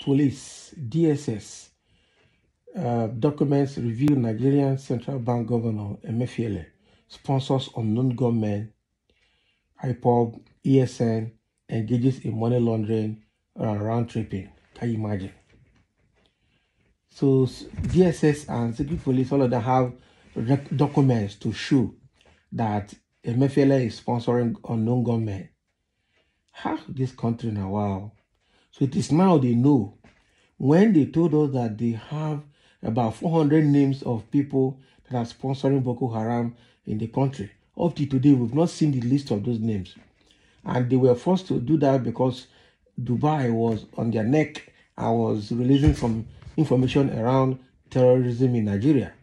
Police, DSS, documents reveal Nigerian Central Bank Governor Emefiele sponsors unknown gunmen, Ipob, ESN, engages in money laundering and round tripping. Can you imagine? So DSS and secret police, all of them have documents to show that Emefiele is sponsoring unknown gunmen. How this country now? Wow. So it is now they know. When they told us that they have about 400 names of people that are sponsoring Boko Haram in the country, up to today, we've not seen the list of those names. And they were forced to do that because Dubai was on their neck and was releasing some information around terrorism in Nigeria.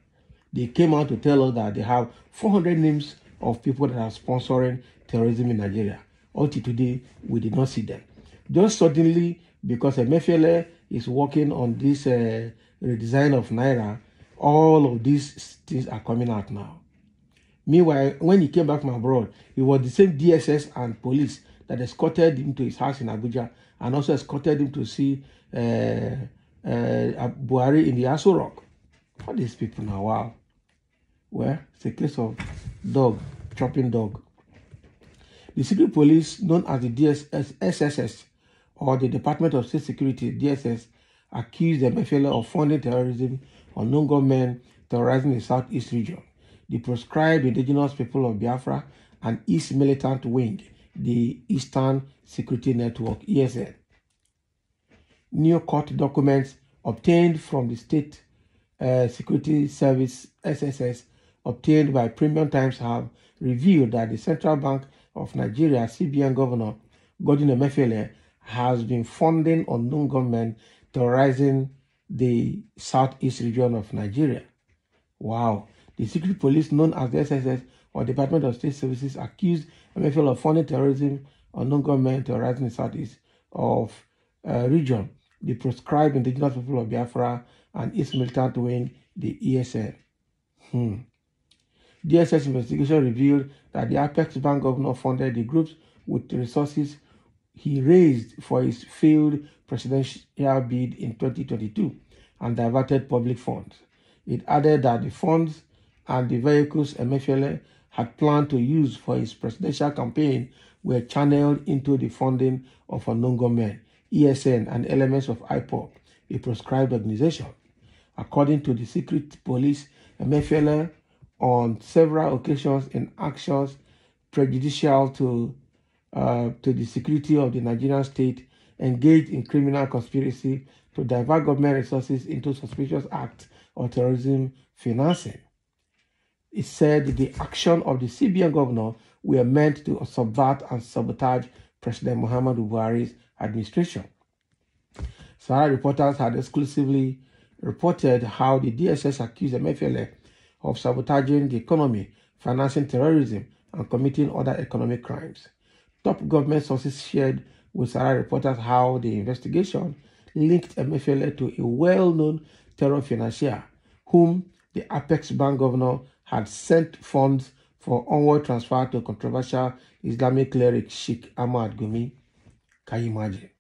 They came out to tell us that they have 400 names of people that are sponsoring terrorism in Nigeria. Up to today, we did not see them. Just suddenly, because Emefiele is working on this redesign of Naira, all of these things are coming out now. Meanwhile, when he came back from abroad, it was the same DSS and police that escorted him to his house in Abuja and also escorted him to see Buhari in the Aso Rock. What are these people now? Wow. Well, it's a case of dog, chopping dog. The secret police, known as the SSS, or the Department of State Security, DSS, accused Emefiele of funding terrorism, unknown gunmen terrorizing the Southeast region. The proscribed indigenous people of Biafra and East Militant Wing, the Eastern Security Network, ESN. New court documents obtained from the State Security Service, SSS, obtained by Premium Times have revealed that the Central Bank of Nigeria, CBN Governor Godwin Emefiele, has been funding unknown gunmen terrorizing the Southeast region of Nigeria. Wow. The secret police, known as the SSS, or Department of State Services, accused Emefiele of funding terrorism, unknown gunmen terrorizing the Southeast of region, the proscribed indigenous people of Biafra and East Militant Wing, the ESN. DSS investigation revealed that the Apex Bank governor funded the groups with the resources he raised for his failed presidential bid in 2022 and diverted public funds. It added that the funds and the vehicles Emefiele had planned to use for his presidential campaign were channeled into the funding of unknown gunmen, ESN, and elements of Ipob, a proscribed organization. According to the secret police, Emefiele, on several occasions in actions prejudicial to the security of the Nigerian state, engaged in criminal conspiracy to divert government resources into suspicious acts of terrorism financing. It said the action of the CBN governor were meant to subvert and sabotage President Muhammadu Buhari's administration. Sahara reporters had exclusively reported how the DSS accused Emefiele of sabotaging the economy, financing terrorism, and committing other economic crimes. Top government sources shared with Sahara reporters how the investigation linked Emefiele to a well-known terror financier, whom the Apex Bank governor had sent funds for onward transfer to controversial Islamic cleric Sheikh Ahmad Gumi. Can you imagine?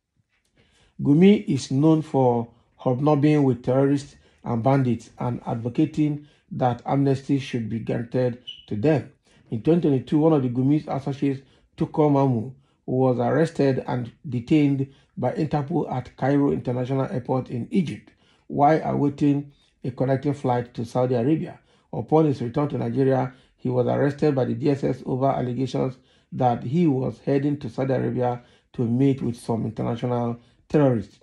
Gumi is known for hobnobbing with terrorists and bandits and advocating that amnesty should be granted to them. In 2022, one of the Gumi's associates, Tuko Mamu, was arrested and detained by Interpol at Cairo International Airport in Egypt while awaiting a connecting flight to Saudi Arabia. Upon his return to Nigeria, he was arrested by the DSS over allegations that he was heading to Saudi Arabia to meet with some international terrorists.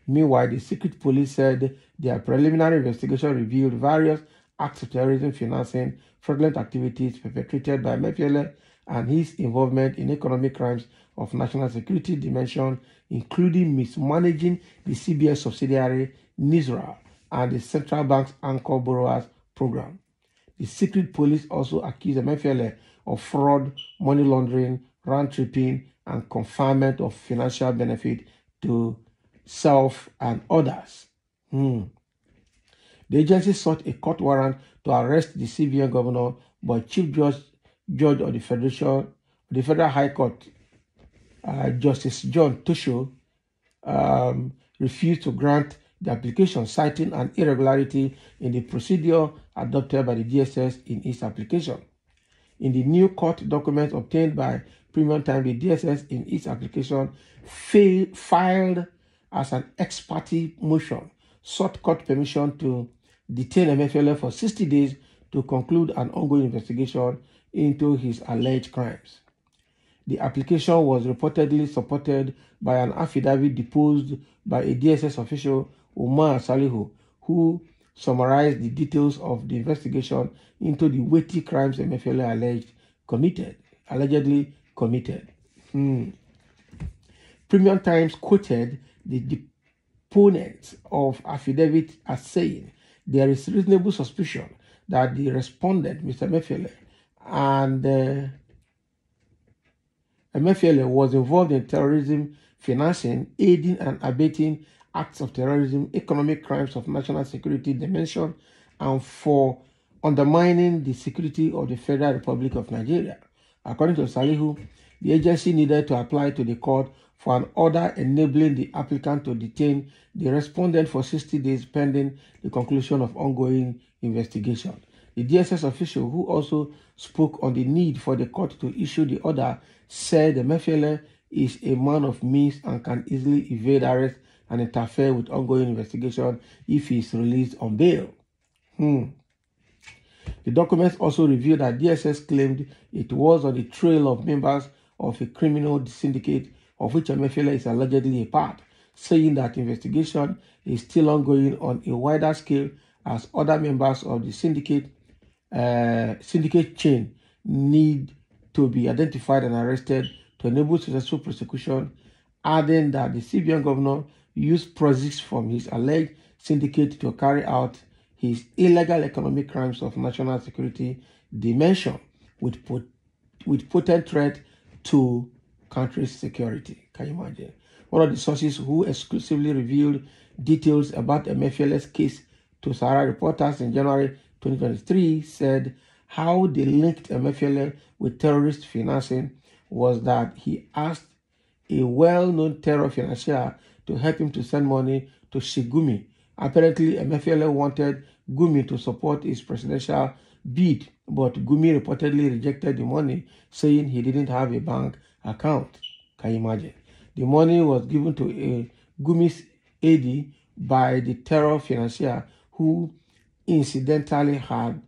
Meanwhile, the secret police said their preliminary investigation revealed various acts of terrorism financing, fraudulent activities perpetrated by Emefiele, and his involvement in economic crimes of national security dimension, including mismanaging the CBS subsidiary NISRA and the Central Bank's Anchor Borrowers Program. The secret police also accused Emefiele of fraud, money laundering, round tripping, and conferment of financial benefit to self and others. The agency sought a court warrant to arrest the CBN governor, but Chief Judge of the Federal High Court, Justice John Tusho, refused to grant the application, citing an irregularity in the procedure adopted by the DSS in its application. In the new court document obtained by Premium Time, the DSS in its application filed as an ex parte motion, sought court permission to detain Emefiele for 60 days to conclude an ongoing investigation into his alleged crimes. The application was reportedly supported by an affidavit deposed by a DSS official, Umar Salihu, who summarized the details of the investigation into the weighty crimes Emefiele allegedly committed. Premium Times quoted the deponents of affidavit as saying, "There is reasonable suspicion that the respondent, Mr. Emefiele, and Emefiele was involved in terrorism, financing, aiding and abetting acts of terrorism, economic crimes of national security dimension, and for undermining the security of the Federal Republic of Nigeria." According to Salihu, the agency needed to apply to the court for an order enabling the applicant to detain the respondent for 60 days pending the conclusion of ongoing investigation. The DSS official, who also spoke on the need for the court to issue the order, said Emefiele is a man of means and can easily evade arrest and interfere with ongoing investigation if he is released on bail. The documents also revealed that DSS claimed it was on the trail of members of a criminal syndicate of which Emefiele is allegedly a part, saying that investigation is still ongoing on a wider scale as other members of the syndicate chain need to be identified and arrested to enable successful prosecution, adding that the CBN governor used proceeds from his alleged syndicate to carry out his illegal economic crimes of national security dimension with potent threat to country's security. Can you imagine? One of the sources who exclusively revealed details about Emefiele's case to Sahara reporters in January 2023 said how they linked Emefiele with terrorist financing was that he asked a well-known terror financier to help him to send money to Sheikh Gumi. Apparently, Emefiele wanted Gumi to support his presidential bid, but Gumi reportedly rejected the money, saying he didn't have a bank account. Can you imagine? The money was given to a Gumi's aide by the terror financier, who incidentally had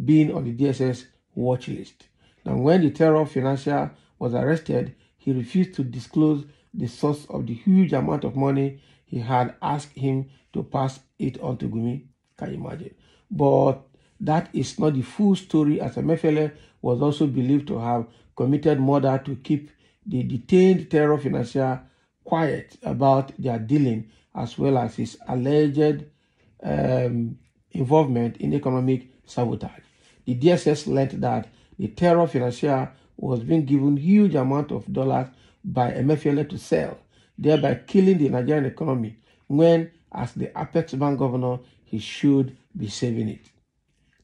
been on the DSS watch list. Now, when the terror financier was arrested, he refused to disclose the source of the huge amount of money he had asked him to pass it on to Gumi. Can you imagine? But that is not the full story, as Emefiele was also believed to have committed murder to keep the detained terror financier quiet about their dealing, as well as his alleged involvement in economic sabotage. The DSS learned that the terror financier was being given huge amount of dollars by Emefiele to sell, thereby killing the Nigerian economy, when, as the Apex Bank governor, he should be saving it.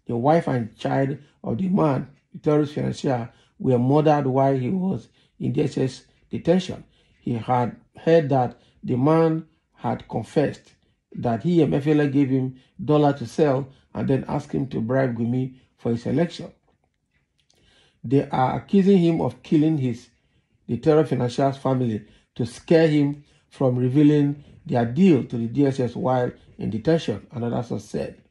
The wife and child of the man, the terrorist financier, were murdered while he was in DSS detention. He had heard that the man had confessed that he, Emefiele, gave him dollars to sell and then asked him to bribe Gumi for his election. They are accusing him of killing the terror financier's family to scare him from revealing their deal to the DSS while in detention, another source said.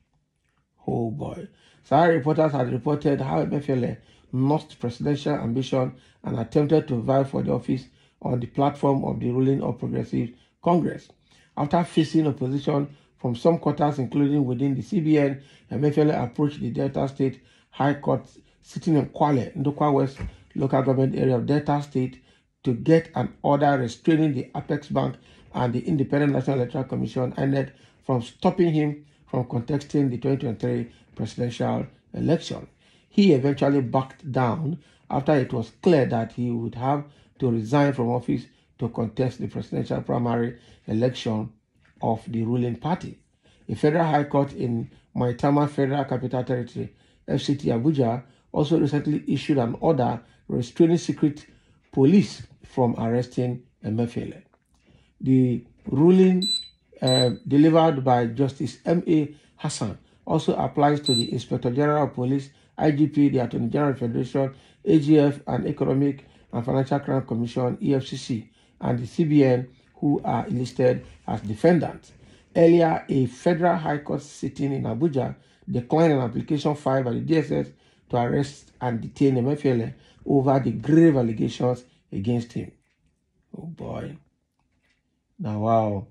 Oh boy. Sahara reporters had reported how Emefiele lost presidential ambition and attempted to vie for the office on the platform of the ruling All Progressive Congress. After facing opposition from some quarters, including within the CBN, Emefiele approached the Delta State High Court sitting in Kwale, Ndokwa West local government area of Delta State, to get an order restraining the Apex Bank and the Independent National Electoral Commission, INEC, from stopping him from contesting the 2023 presidential election. He eventually backed down after it was clear that he would have to resign from office to contest the presidential primary election of the ruling party. A federal high court in Maitama Federal Capital Territory, FCT Abuja, also recently issued an order restraining secret police from arresting Emefiele. The ruling delivered by Justice M.A. Hassan also applies to the Inspector General of Police, IGP, the Attorney General Federation, AGF, and Economic and Financial Crime Commission, EFCC, and the CBN, who are listed as defendants. Earlier, a federal high court sitting in Abuja declined an application filed by the DSS to arrest and detain Emefiele over the grave allegations against him. Oh boy. Now, wow.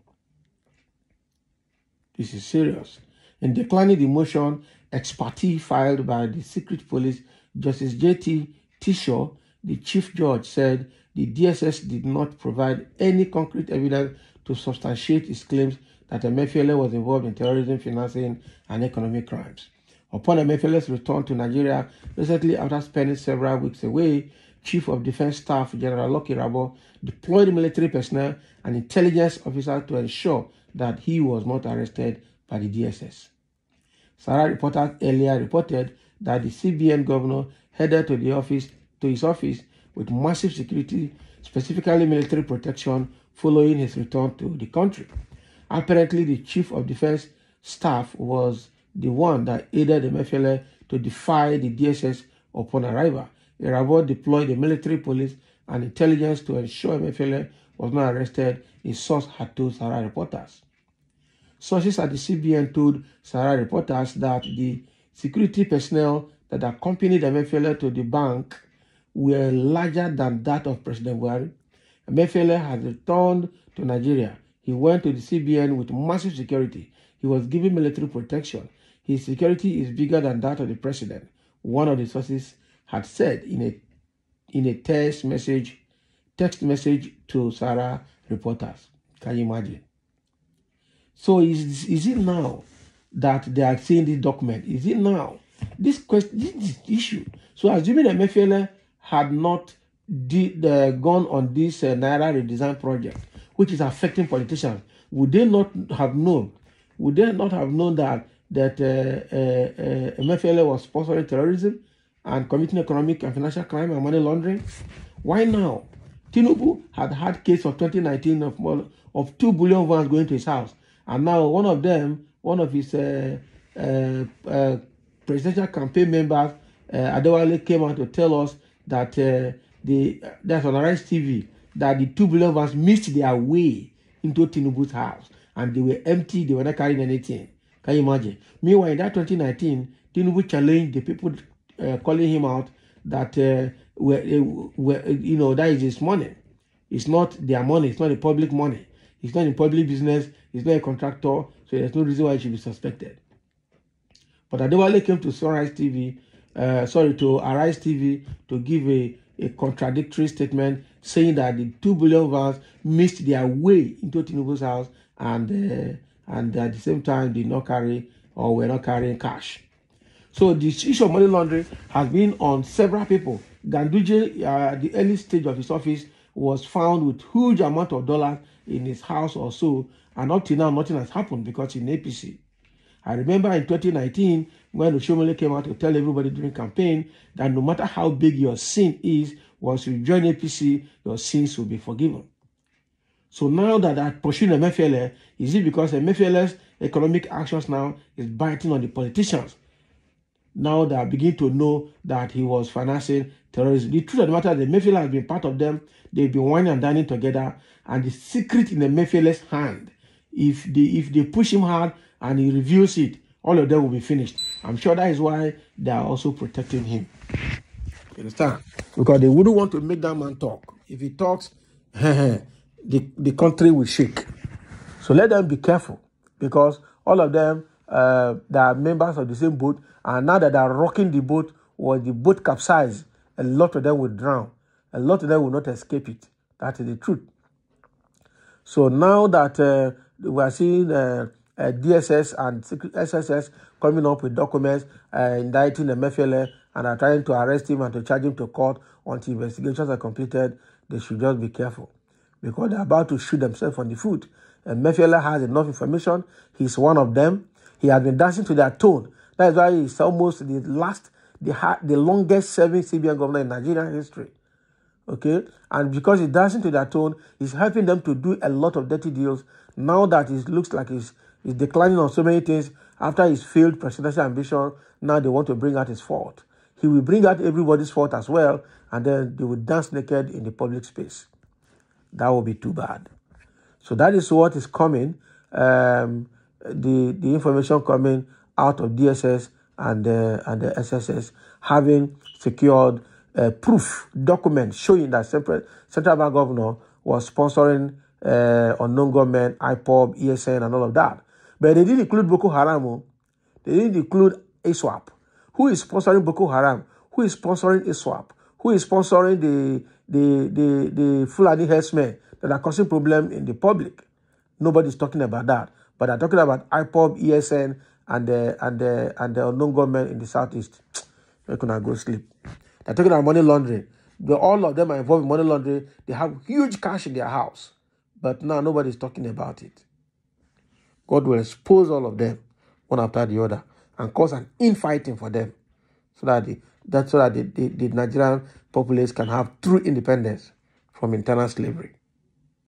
This is serious. In declining the motion, ex parte filed by the Secret Police, Justice J.T. Tishaw, the Chief Judge, said the DSS did not provide any concrete evidence to substantiate its claims that Emefiele was involved in terrorism, financing, and economic crimes. Upon Emefiele's return to Nigeria recently after spending several weeks away, Chief of Defense Staff General Lucky Rabo deployed military personnel and intelligence officers to ensure that he was not arrested by the DSS. Sarah reporters earlier reported that the CBN governor headed to his office with massive security, specifically military protection, following his return to the country. Apparently, the Chief of Defense Staff was the one that aided Emefiele to defy the DSS upon arrival. Irabo deployed the military police and intelligence to ensure Emefiele was not arrested, a source had told Sarah reporters. Sources at the CBN told Sarah reporters that the security personnel that accompanied Emefiele to the bank were larger than that of President Buhari. Emefiele has returned to Nigeria. He went to the CBN with massive security. He was given military protection. His security is bigger than that of the president, one of the sources had said in a text message to Sarah reporters. Can you imagine? So is it now that they are seeing this document? Is it now? This issue. So assuming that Emefiele had not gone on this Naira redesign project, which is affecting politicians, would they not have known? Would they not have known that Emefiele was sponsoring terrorism and committing economic and financial crime and money laundering? Why now? Tinubu had case of 2019 of 2 billion ones going to his house, and now one of his presidential campaign members, Adewale, came out to tell us that that's on Arise TV, that the 2 billion ones missed their way into Tinubu's house and they were empty, they were not carrying anything. Can you imagine? Meanwhile, in that 2019, Tinubu challenged the people calling him out that that is his money. It's not their money. It's not the public money. It's not in public business. It's not a contractor. So there's no reason why he should be suspected. But Adewale came to Arise TV to give a contradictory statement saying that the 2 billion vans missed their way into Tinubu's house and at the same time did not carry or were not carrying cash. So the issue of money laundering has been on several people. Ganduje, at the early stage of his office, was found with huge amount of dollars in his house or so, and up till now nothing has happened because in APC. I remember in 2019 when Ĝùñmen came out to tell everybody during campaign that no matter how big your sin is, once you join APC, your sins will be forgiven. So now that I pursue Emefiele, is it because Emefiele's economic actions now is biting on the politicians? Now they are beginning to know that he was financing terrorism. The truth of the matter is that Emefiele has been part of them. They've been whining and dining together. And the secret in Emefiele's hand, if they push him hard and he reveals it, all of them will be finished. I'm sure that is why they are also protecting him. You understand? Because they wouldn't want to make that man talk. If he talks, the country will shake. So let them be careful, because all of them they are members of the same boat, and now that they are rocking the boat, or the boat capsized, a lot of them will drown. A lot of them will not escape it. That is the truth. So now that we are seeing DSS and SSS coming up with documents indicting Emefiele and are trying to arrest him and to charge him to court until investigations are completed, they should just be careful, because they're about to shoot themselves on the foot. Emefiele has enough information. He's one of them. He has been dancing to their tone. That is why he's almost the longest serving CBN governor in Nigerian history. Okay, and because it's dancing to their tone, it's helping them to do a lot of dirty deals. Now that it looks like he's declining on so many things after his failed presidential ambition, now they want to bring out his fault. He will bring out everybody's fault as well, and then they will dance naked in the public space. That will be too bad. So that is what is coming. The information coming out of DSS and the SSS having secured proof document showing that central bank governor was sponsoring unknown gunmen, Ipob, ESN, and all of that. But they didn't include Boko Haram. They didn't include ISWAP. Who is sponsoring Boko Haram? Who is sponsoring ISWAP? Who is sponsoring the Fulani herdsmen that are causing problem in the public? Nobody's talking about that. But they're talking about Ipob, ESN, and the unknown gunmen in the southeast. Where can I go sleep? They're talking about money laundering. All of them are involved in money laundering. They have huge cash in their house. But now nobody's talking about it. God will expose all of them, one after the other, and cause an infighting for them, so that the Nigerian populace can have true independence from internal slavery.